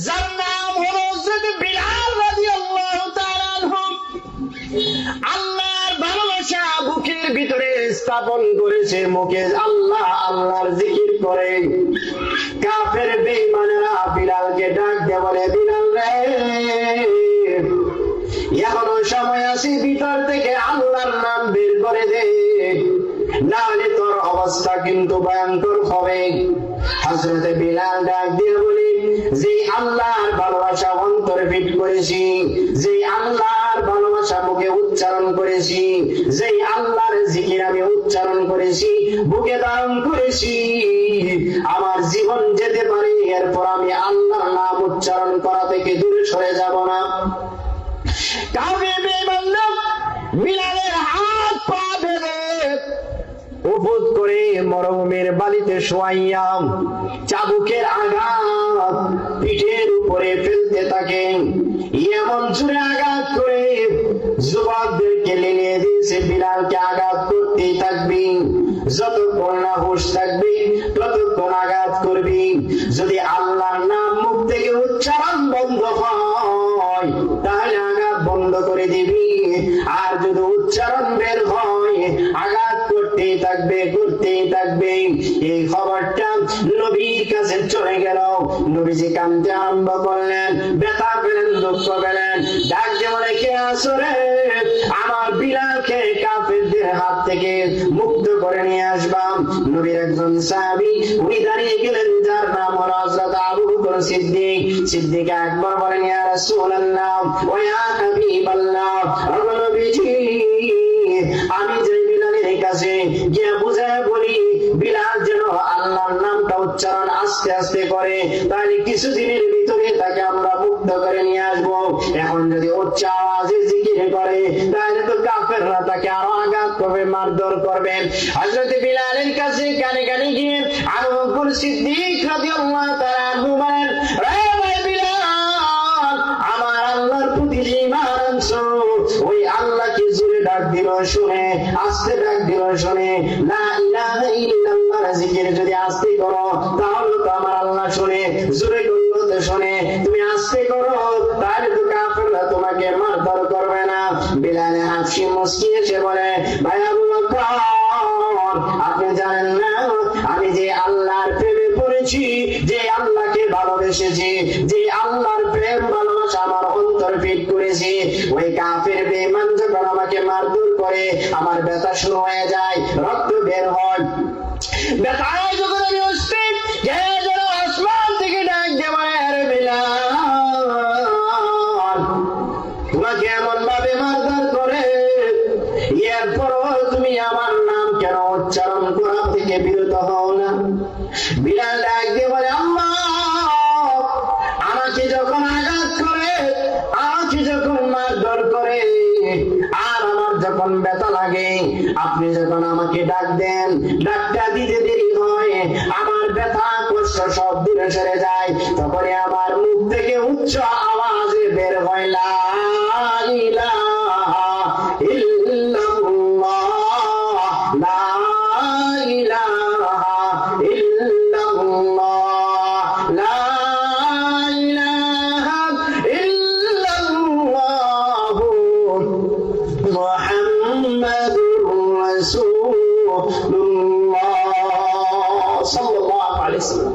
যার নাম হলো হযরত বিলাল রাদিয়াল্লাহু তাআলা আনহু। আল্লাহর ভালোবাসা বুকের ভিতরে স্থাপন করেছে, মুখে আল্লাহ আল্লাহর জিকির করে। কাফের বেঈমানেরা বিলালকে ডাক দিয়ে বলে, বিলাল রে, এখনো সময় আছে, ভিতর থেকে আল্লাহর নাম বের করে দে, না হলে তোর অবস্থা কিন্তু ভয়ঙ্কর হবে। হযরত বিলাল ডাক দিয়ে বলি, যে আল্লাহর ভালোবাসা অন্তরে ফিট করেছি, যে আল্লাহর ভালোবাসা মুখে উচ্চারণ করেছি, যে আল্লাহর জিকির আমি উচ্চারণ করেছি, বুকে ধারণ করেছি, আমার জীবন যেতে পারে, এরপর আমি আল্লাহর নাম উচ্চারণ করা থেকে দূরে সরে যাব না। কাফের বেঈমান লোক বিলালের হাত পা বেঁধে উপুত করে মরুভূমির বালিতে শোয়াইয়া চাবুকের আঘাত পিঠের উপরে ফেলতে থাকে। এমন জোরে আঘাত করে যুবকদেরকে লিলিয়ে দিয়েছে, বিলালকে আঘাত করতেই থাকবি, যতক্ষণ না হুঁশ থাকবি ততক্ষণ আঘাত করবি। যদি আল্লাহর নাম মুখ থেকে উচ্চারণ বন্ধ হয় তাহলে আঘাত বন্ধ করে দিবি, আর যদি উচ্চারণ বের হয় আঘাত করতেই থাকবে, করতেই থাকবে। এই খবরটা নবীর কাছে চলে গেল। নবীজি কাঁদতে আরম্ভ করলেন, ব্যথা পেলেন, দুঃখ পেলেন, ডাক দিয়ে বলে, কে আছো রে? আমার বিলালকে কাফেরদের হাত থেকে মুক্ত করে নিয়ে আসবাম। নবীর একজন সাহাবী উনি দাঁড়িয়ে গেলেন, যার নাম হলো হযরত আবু বকর সিদ্দিক। সিদ্দিক আকবর বলেন, ইয়া রাসূলুল্লাহ ওয়া ইয়া হাবিবাল্লাহ, ও নবীজি, আমি যে বিলালের কাছে গিয়ে বুঝায় বলি বিলাল যেন আল্লাহর নামটা উচ্চারণ আস্তে আস্তে করে, তাহলে কিছুদিনের ভিতরে তাকে আমরা মুক্ত করে নিয়ে আসবো। এখন যদি উচ্চ আওয়াজে জিকির করে তাহলে তো কাফেররা তাকে আরো আঘাত করবে, মারধর করবে। হযরত বিলালের কাছে কানে কানে গিয়ে আবু বকর সিদ্দিক রাদিয়াল্লাহু তাআলা আনহু বলেন, রে ভাই বিলাল, আমার আল্লাহর প্রতি যে ঈমান আনছো, ওই আল্লাহকে জোরে ডাক দিল শুনে, আস্তে ডাক দিল শুনে, লা ইলাহা ইল্লাল্লাহর জিকির যদি আস্তে করো তাহলে তো আমার আল্লাহ শুনে, জোরে করলো তো শুনে, তুমি আস্তে করো তাহলে তো কাফেররা তোমাকে মারধর করবে না। বিলাল হাসি মুস্কি এসে বলে, ভাই আবু বকর, আপনি জানেন না আমি যে আল্লাহর প্রেমে পড়েছি, যে আল্লাহকে ভালোবেসেছি, যে আল্লাহর প্রেম ভালোবাসা আমার অন্তর ফিট করেছি, ওই কাফের বেঈমান যখন আমাকে মারধর করে আমার ব্যথা শুরু হয়ে যায়, রক্ত বের হয়, ব্যথায় যখন আমি অস্থির, কে যেন আসমান থেকে ডাক দেয়, আরে বিলাল, তোমাকে এমন ভাবে মারধর করে, এরপরও তুমি আমার নাম কেন উচ্চারণ করা থেকে বিরত হও না? বিলাল ডাক দিয়ে বলে, আল্লাহ, আমাকে যখন আঘাত করে, আমাকে যখন মারধর করে, আর আমার যখন ব্যথা লাগে, আপনি যখন আমাকে ডাক দেন, ডাকটা দিতে দেরি হয়, আমার ব্যথা কষ্ট সব দূরে সরে যায়, তখনই আমার মুখ থেকে উচ্চ আওয়াজে বের হয়, লা ইলাহা ইল্লাল্লাহ, লা ইলাহা ইল্লাল্লাহ, লা ইলাহা ইল্লাল্লাহ, মুহাম্মাদুর রাসূলুল্লাহ সাল্লাল্লাহু আলাইহি ওয়াসাল্লাম।